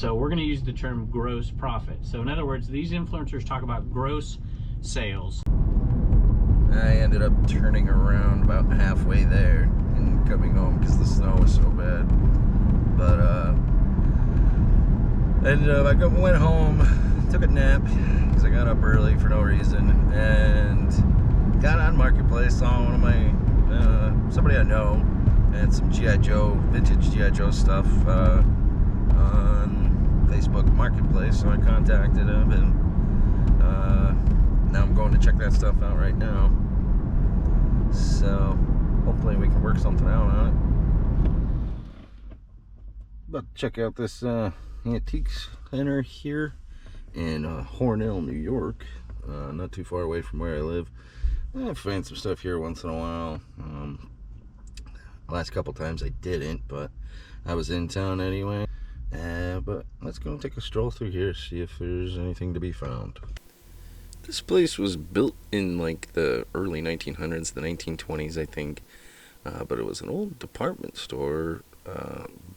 So we're going to use the term gross profit. So in other words, these influencers talk about gross sales. I ended up turning around about halfway there and coming home because the snow was so bad. But I went home, took a nap because I got up early for no reason, and got on Marketplace, saw one of my somebody I know, and some G.I. Joe, vintage G.I. Joe stuff on Facebook Marketplace. So I contacted him, and now I'm going to check that stuff out right now. So hopefully we can work something out on it. About to check out this antiques center here in Hornell, New York. Not too far away from where I live. I find some stuff here once in a while. Last couple times I didn't, but I was in town anyway. But let's go and take a stroll through here, see if there's anything to be found. This place was built in like the early 1900s, the 1920s, I think. But it was an old department store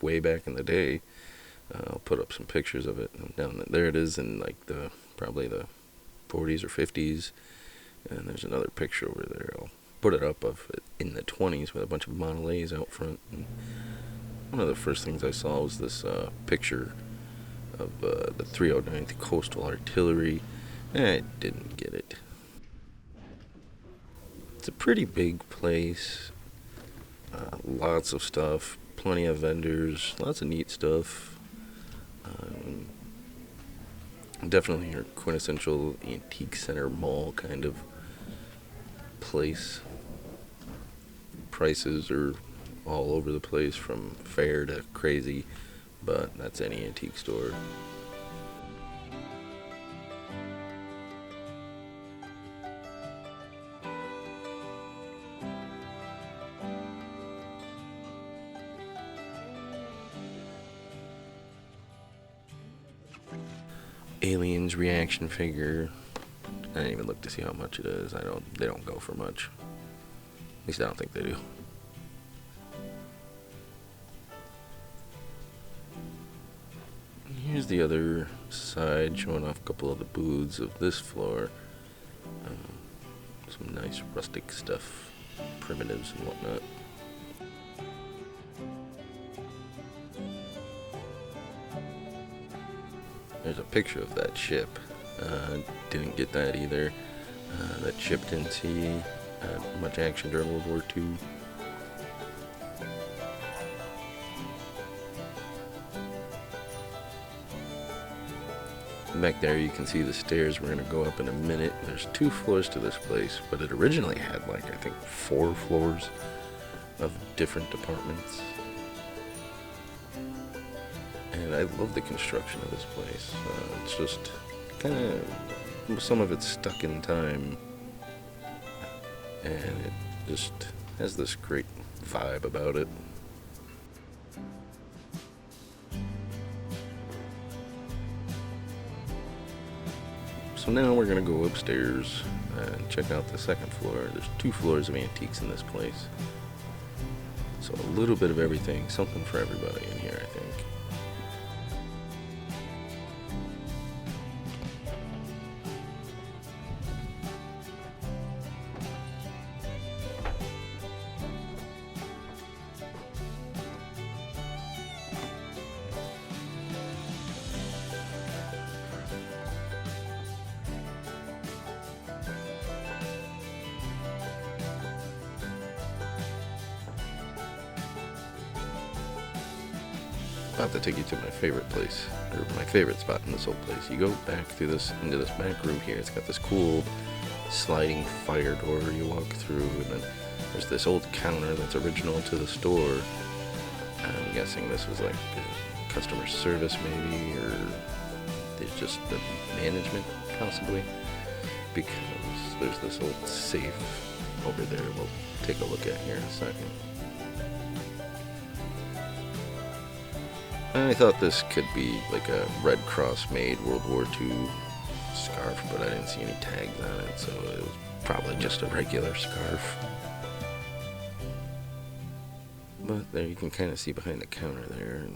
way back in the day. I'll put up some pictures of it down there. It is in like probably the 40s or 50s. And there's another picture over there. I'll put it up of it in the 20s with a bunch of Mondelez out front. And one of the first things I saw was this picture of the 309th Coastal Artillery. I didn't get it. It's a pretty big place. Lots of stuff. Plenty of vendors. Lots of neat stuff. Definitely your quintessential antique center mall kind of place. Prices are all over the place, from fair to crazy, but that's any antique store. Aliens reaction figure. I didn't even look to see how much it is. They don't go for much. At least I don't think they do. Here's the other side, showing off a couple of the booths of this floor. Some nice rustic stuff, primitives and whatnot. There's a picture of that ship. Didn't get that either. That ship didn't see much action during World War II. Back there you can see the stairs we're going to go up in a minute. There's 2 floors to this place, but it originally had like I think 4 floors of different departments. And I love the construction of this place. It's just kind of, some of it's stuck in time, and it just has this great vibe about it. So now we're going to go upstairs and check out the second floor. There's 2 floors of antiques in this place. So a little bit of everything, something for everybody in here, I think. I'll have to take you to my favorite place, or my favorite spot in this whole place. You go back through into this back room here. It's got this cool sliding fire door you walk through, and then there's this old counter that's original to the store. I'm guessing this was like customer service maybe, or there's just the management possibly, because there's this old safe over there we'll take a look at here in a second. I thought this could be like a Red Cross made World War II scarf, but I didn't see any tags on it, so it was probably just a regular scarf. But there you can kind of see behind the counter there, and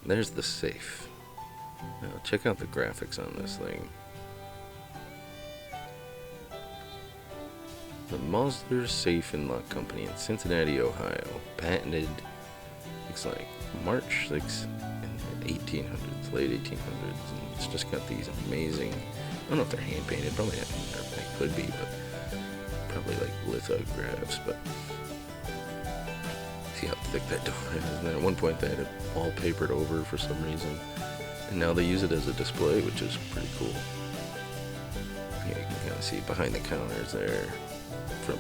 there's the safe. Now, check out the graphics on this thing. The Mosler Safe and Lock Company in Cincinnati, Ohio. Patented, looks like March 6th in the 1800s, late 1800s. And it's just got these amazing, I don't know if they're hand painted, probably they could be, but probably like lithographs. But see how thick that door is. And then at one point they had it wallpapered over for some reason. And now they use it as a display, which is pretty cool. Yeah, you can kind of see behind the counters there from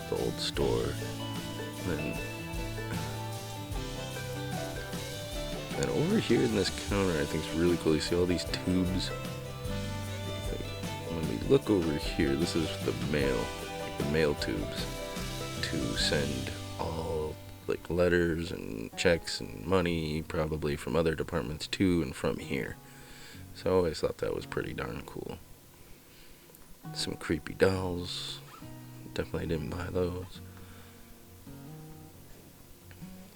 the old store. And over here in this counter, I think it's really cool. You see all these tubes. When we look over here, this is the mail, like the mail tubes to send all like letters and checks and money, probably from other departments to and from here. So I always thought that was pretty darn cool. Some creepy dolls. Definitely didn't buy those.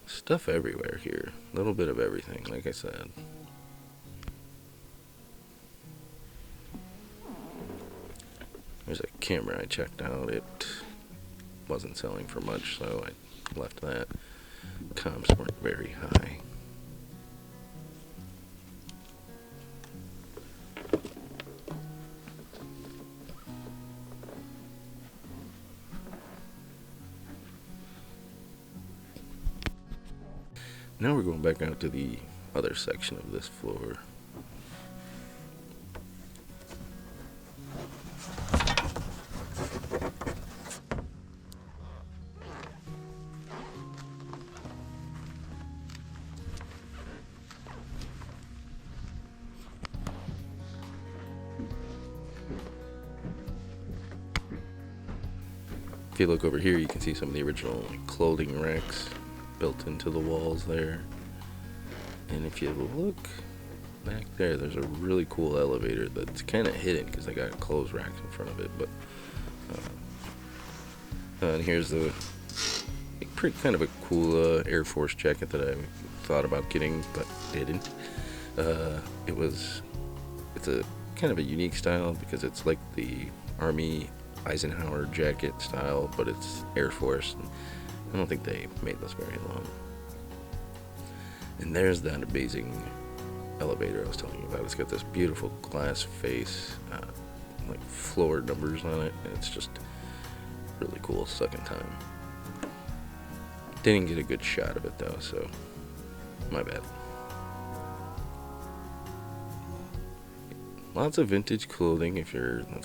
Stuff everywhere here. A little bit of everything, like I said. There's a camera I checked out. It wasn't selling for much, so I left that. Comps weren't very high. Now we're going back out to the other section of this floor. If you look over here, you can see some of the original clothing racks built into the walls there. And if you look back there, there's a really cool elevator that's kind of hidden because they got clothes racks in front of it. But and here's the pretty kind of a cool Air Force jacket that I thought about getting but didn't. It's a kind of a unique style because it's like the Army Eisenhower jacket style, but it's Air Force. And I don't think they made this very long. And there's that amazing elevator I was telling you about. It's got this beautiful glass face, like floor numbers on it, and it's just really cool. Second time. Didn't get a good shot of it though, so my bad. Lots of vintage clothing if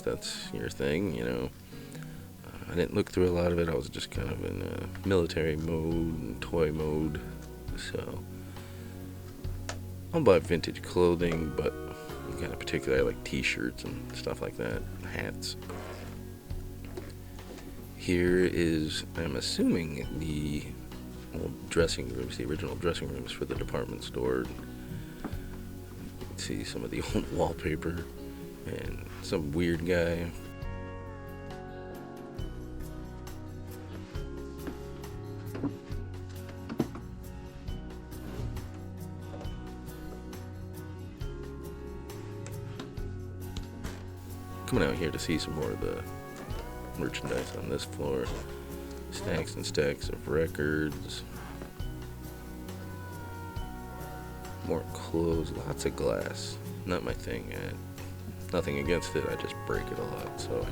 that's your thing, you know. I didn't look through a lot of it. I was just kind of in military mode and toy mode, so I'll buy vintage clothing, but kind of particularly I like t-shirts and stuff like that, hats. Here is, I'm assuming, the old dressing rooms, the original dressing rooms for the department store. See some of the old wallpaper and some weird guy. Coming out here to see some more of the merchandise on this floor. Stacks and stacks of records. More clothes, lots of glass. Not my thing. Nothing against it, I just break it a lot, so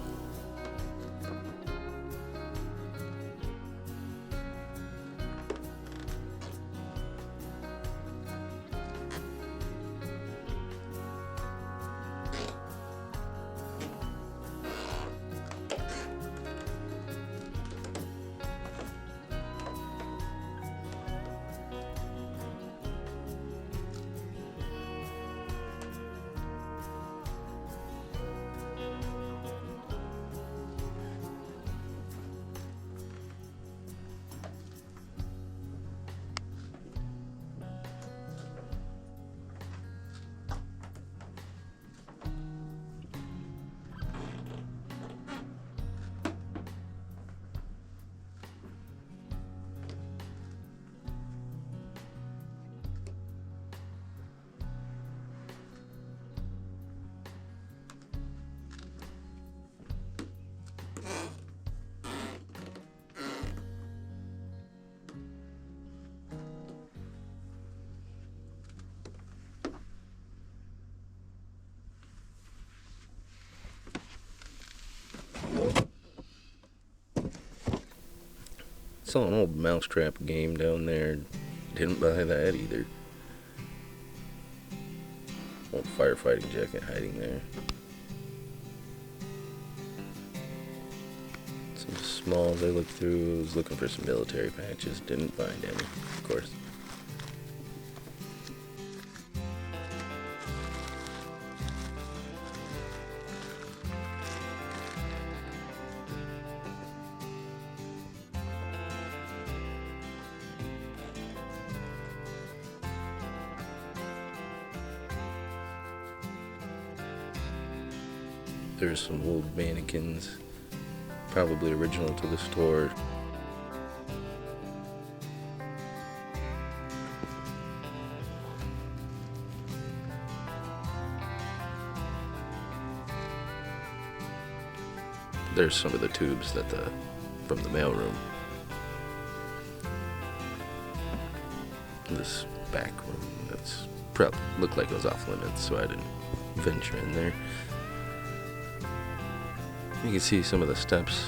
Saw an old Mousetrap game down there. Didn't buy that either. Old firefighting jacket hiding there. Some smalls I looked through. Was looking for some military patches. Didn't find any, of course. There's some old mannequins, probably original to the store. There's some of the tubes from the mailroom. This back room that's probably looked like it was off limits, so I didn't venture in there. You can see some of the steps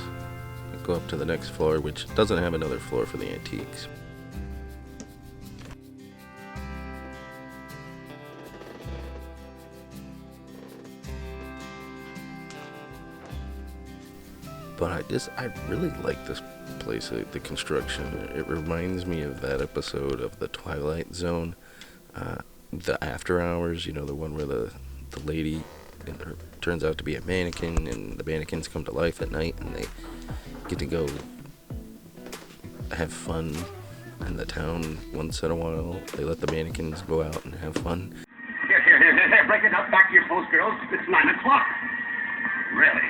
that go up to the next floor, which doesn't have another floor for the antiques. But I really like this place, the construction. It reminds me of that episode of The Twilight Zone, the After Hours, you know, the one where the lady turns out to be a mannequin, and the mannequins come to life at night, and they get to go have fun in the town once in a while. They let the mannequins go out and have fun. Here, break it up. Back to your post, girls. It's 9 o'clock. Really?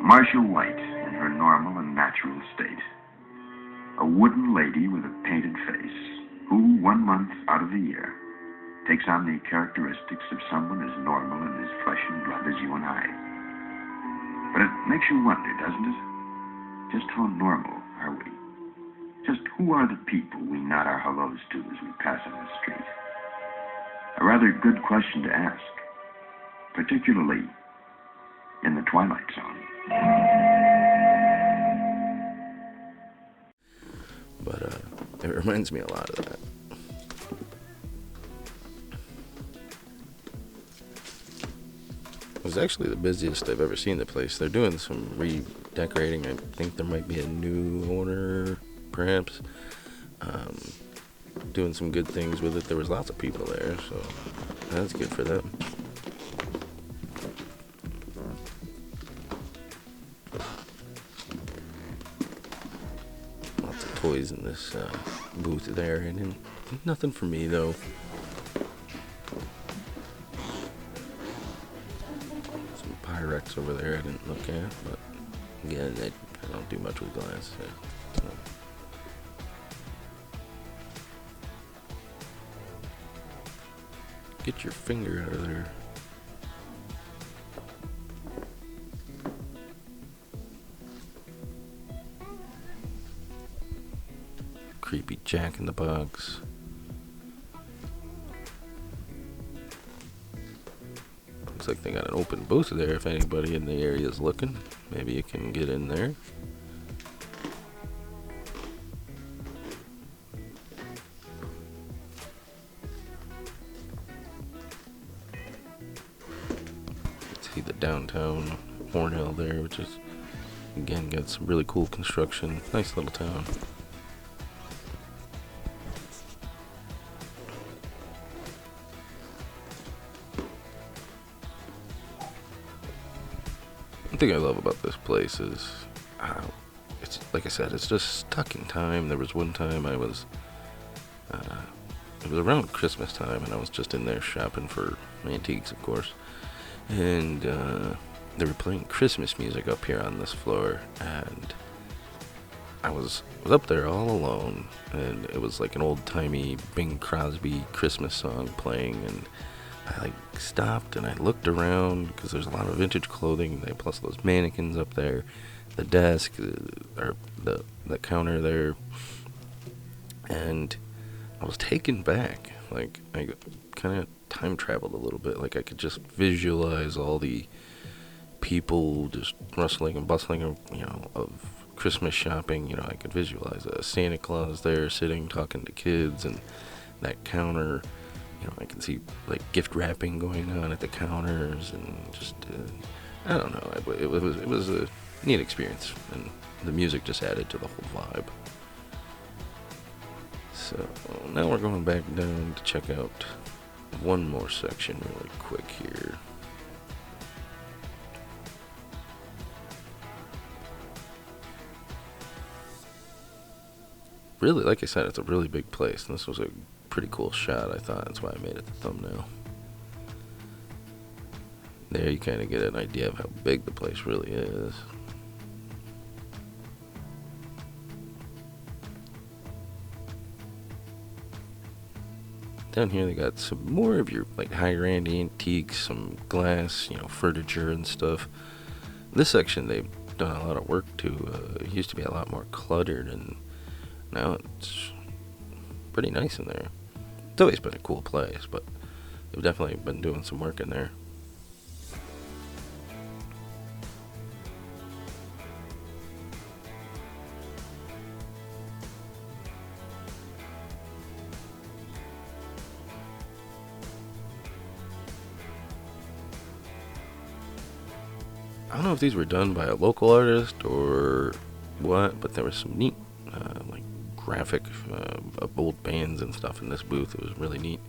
Marcia White in her normal and natural state. A wooden lady with a painted face who, 1 month out of the year, takes on the characteristics of someone as normal in his flesh and blood as you and I. But it makes you wonder, doesn't it? Just how normal are we? Just who are the people we nod our hellos to as we pass on the street? A rather good question to ask, particularly in the Twilight Zone. But it reminds me a lot of that. It was actually the busiest I've ever seen the place. They're doing some redecorating. I think there might be a new owner, perhaps. Doing some good things with it. There was lots of people there, so that's good for them. Lots of toys in this booth there, and nothing for me though. Some Pyrex over there I didn't look at, but again, I don't do much with glass. So. Get your finger out of there. Creepy Jack in the Box. Looks like they got an open booth there if anybody in the area is looking. Maybe you can get in there. See the downtown Hornhill there, which is, again, got some really cool construction. Nice little town. One thing I love about this place is how, it's like I said, it's just stuck in time. There was one time I was, it was around Christmas time, and I was just in there shopping for antiques, of course. And they were playing Christmas music up here on this floor, and I was up there all alone, and it was like an old-timey Bing Crosby Christmas song playing, and I like stopped and I looked around because there's a lot of vintage clothing, plus those mannequins up there, the desk, or the counter there, and I was taken back. Like, I kind of time traveled a little bit. Like, I could just visualize all the people just rustling and bustling of, of Christmas shopping. I could visualize a Santa Claus there sitting talking to kids, and that counter, I can see like gift wrapping going on at the counters, and just I don't know, it was a neat experience, and the music just added to the whole vibe. So now we're going back down to check out one more section really quick here. Really, like I said, it's a really big place, and this was a pretty cool shot, I thought. That's why I made it the thumbnail. There you kind of get an idea of how big the place really is. Down here they got some more of your like higher end antiques, some glass, furniture and stuff. This section they've done a lot of work to. It used to be a lot more cluttered, and now it's pretty nice in there. It's always been a cool place, but they've definitely been doing some work in there. I don't know if these were done by a local artist or what, but there was some neat like graphic of old bands and stuff in this booth. It was really neat.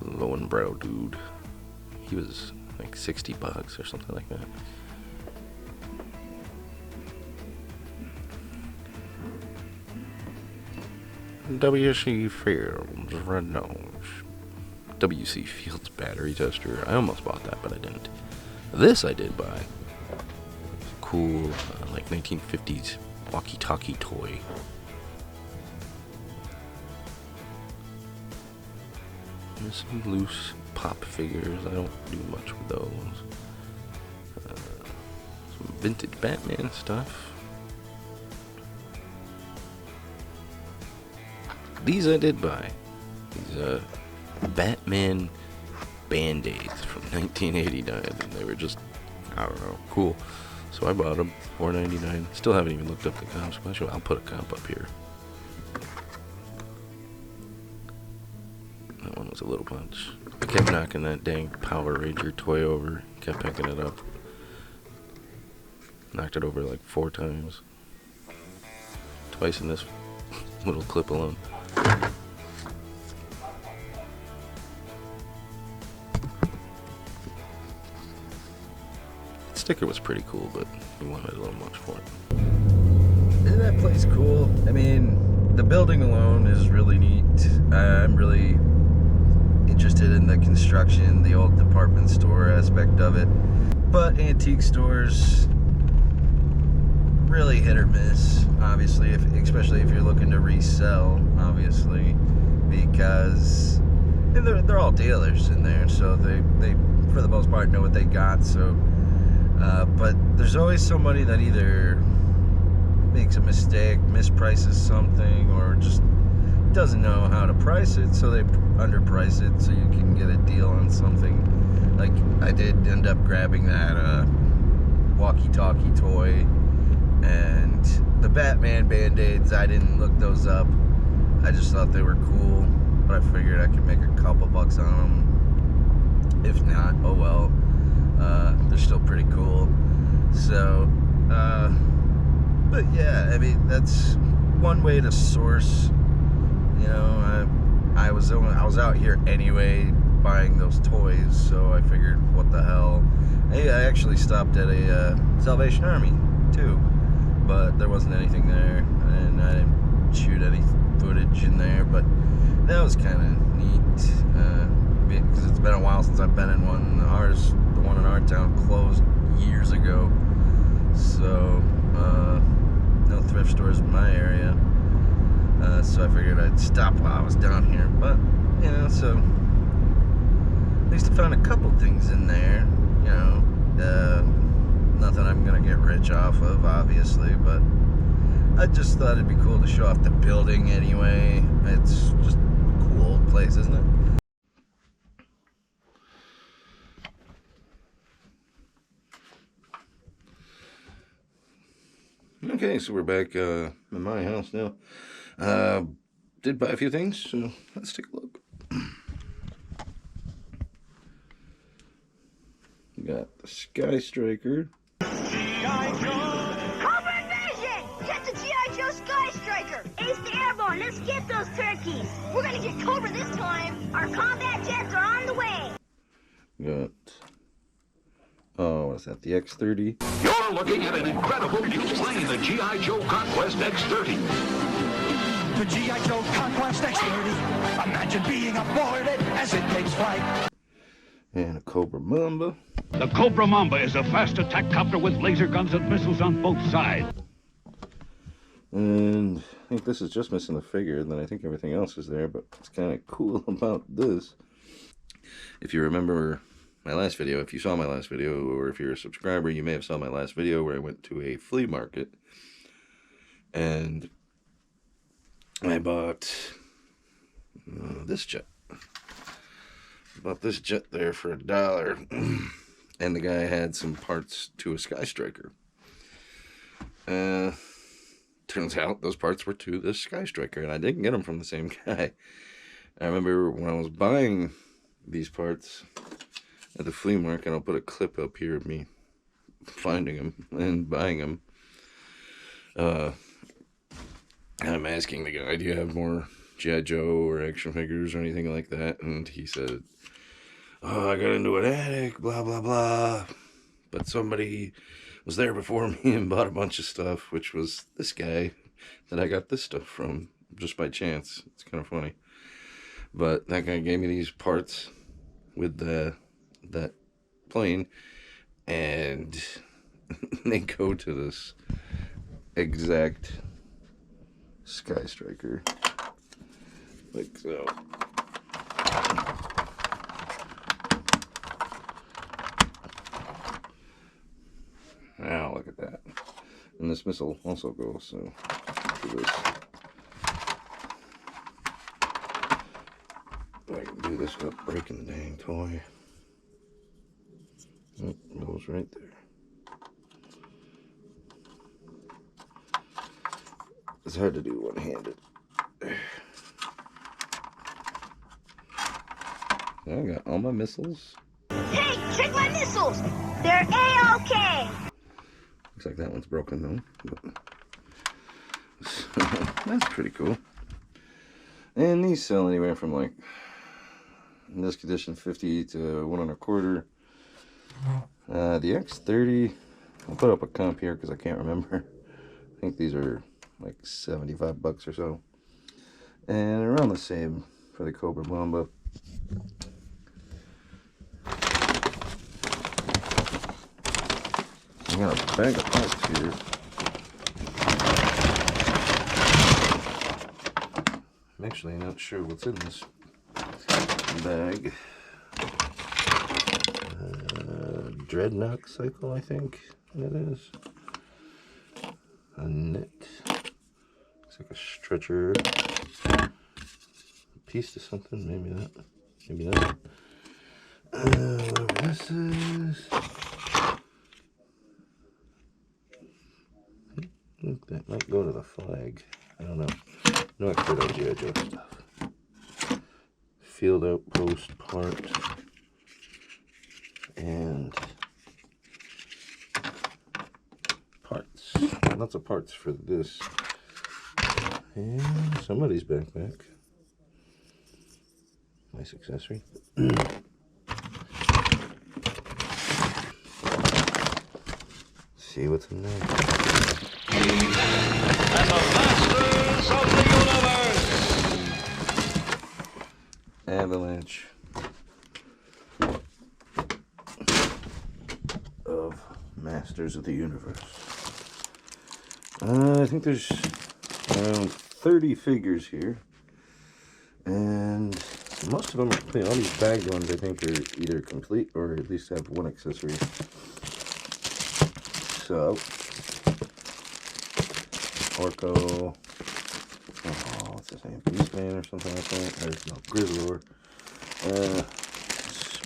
Lowenbrow dude. He was like $60 or something like that. WC Fields Red Nose. WC Fields battery tester. I almost bought that, but I didn't. This I did buy. Cool, like 1950s walkie-talkie toy. There's some loose pop figures. I don't do much with those. Some vintage Batman stuff. These I did buy. These Batman Band-Aids from 1989, and they were just, I don't know, cool. So I bought them, $4.99. Still haven't even looked up the comp special. I'll put a comp up here. That one was a little much. I kept knocking that dang Power Ranger toy over. Kept picking it up. Knocked it over like 4 times. Twice in this little clip alone. Sticker was pretty cool, but we wanted a little much for it. Isn't that place cool? I mean, the building alone is really neat. I'm really interested in the construction, the old department store aspect of it. But antique stores, really hit or miss, obviously, especially if you're looking to resell, obviously, because they're all dealers in there, so they for the most part know what they got. So but there's always somebody that either makes a mistake, misprices something, or just doesn't know how to price it, so they underprice it so you can get a deal on something. Like, I did end up grabbing that walkie-talkie toy, and the Batman Band-Aids, I didn't look those up. I just thought they were cool, but I figured I could make a couple bucks on them. If not, oh well. They're still pretty cool. So, but yeah, I mean, that's one way to source. You know, I was out here anyway buying those toys, so I figured, what the hell. I actually stopped at a Salvation Army too, but there wasn't anything there, and I didn't shoot any footage in there. But that was kind of neat, because it's been a while since I've been in one. The one in our town closed years ago, so no thrift stores in my area. So I figured I'd stop while I was down here. But, you know, so at least I found a couple things in there. You know, nothing I'm gonna get rich off of, obviously, but I just thought it'd be cool to show off the building anyway. It's just a cool old place, isn't it? Okay, so we're back in my house now. Did buy a few things, so let's take a look. We got the Sky Striker. Cobra Invasion! Get the G.I. Joe Sky Striker! Ace the Airborne, let's get those turkeys! We're gonna get Cobra this time! Our combat jets are on the way! Got, oh, what's that, the X-30? You're looking at an incredible new plane, the G.I. Joe Conquest X-30. The G.I. Joe Conquest X-30. Imagine being aboard it as it takes flight. And a Cobra Mamba. The Cobra Mamba is a fast attack copter with laser guns and missiles on both sides. And I think this is just missing the figure, and then I think everything else is there, but what's kind of cool about this, if you remember my last video, if you saw my last video, or if you're a subscriber, you may have saw my last video where I went to a flea market, and I bought this jet. Bought this jet there for $1, and the guy had some parts to a Sky Striker. Turns out those parts were to the Sky Striker, and I didn't get them from the same guy. I remember when I was buying these parts at the flea market, I'll put a clip up here of me finding them and buying them. And I'm asking the guy, do you have more G.I. Joe or action figures or anything like that? And he said, oh, I got into an attic, blah, blah, blah. But somebody was there before me and bought a bunch of stuff, which was this guy that I got this stuff from, just by chance. It's kind of funny. But that guy gave me these parts with that plane, and they go to this exact Sky Striker. Like so. Now look at that. And this missile also goes, so look at this. I can do this without breaking the dang toy. Oh, it goes right there. It's hard to do one-handed. I got all my missiles. Hey, check my missiles! They're A-OK! Looks like that one's broken though. But that's pretty cool. And these sell anywhere from, like, in this condition, 50 to 1.25. The X-30, I'll put up a comp here because I can't remember. I think these are like 75 bucks or so. And around the same for the Cobra Mamba. I got a bag of parts here. I'm actually not sure what's in this bag. Dreadnought cycle, I think it is. A net. Looks like a stretcher. A piece to something, maybe that. Maybe that. Whatever this is. I think that might go to the flag. I don't know. No expert on G.I. Joe stuff. Field outpost part. And parts. Lots of parts for this. And somebody's backpack. Nice accessory. See what's in there. And the Masters of the Universe! Avalanche of Masters of the Universe. I think there's around 30 figures here, and most of them, all these bagged ones, I think, are either complete or at least have one accessory. So, Orko, what's his name? Beastman or something like that. Or no, Grizzlor.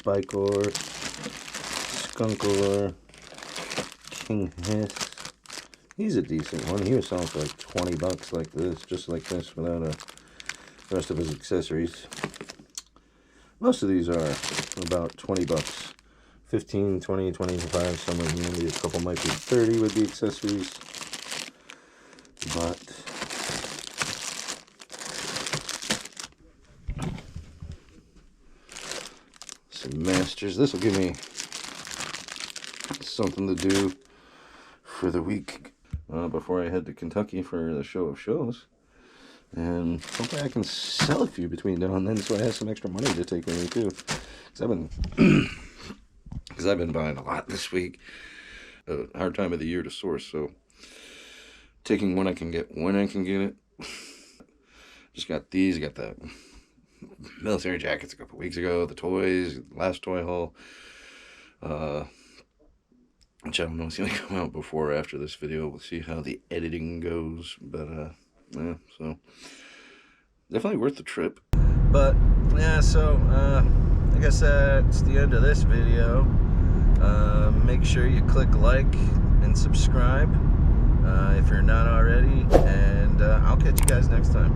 Spikor, Skunkor, King Hiss. He's a decent one. He was selling for like 20 bucks like this, just like this, without the rest of his accessories. Most of these are about 20 bucks. 15, 20, 25, somewhere, maybe a couple might be 30 with the accessories. But some masters. This will give me something to do for the week before I head to Kentucky for the show of shows. And hopefully I can sell a few between now and then, so I have some extra money to take with me too. Because I've been buying a lot this week. Hard time of the year to source, so taking what I can get when I can get it. Just got these. Got the military jackets a couple weeks ago. The toys, last toy haul. Which I don't know, it's gonna come out before or after this video. We'll see how the editing goes. But yeah, so definitely worth the trip. But yeah, so I guess that's the end of this video. Make sure you click like and subscribe if you're not already, and I'll catch you guys next time.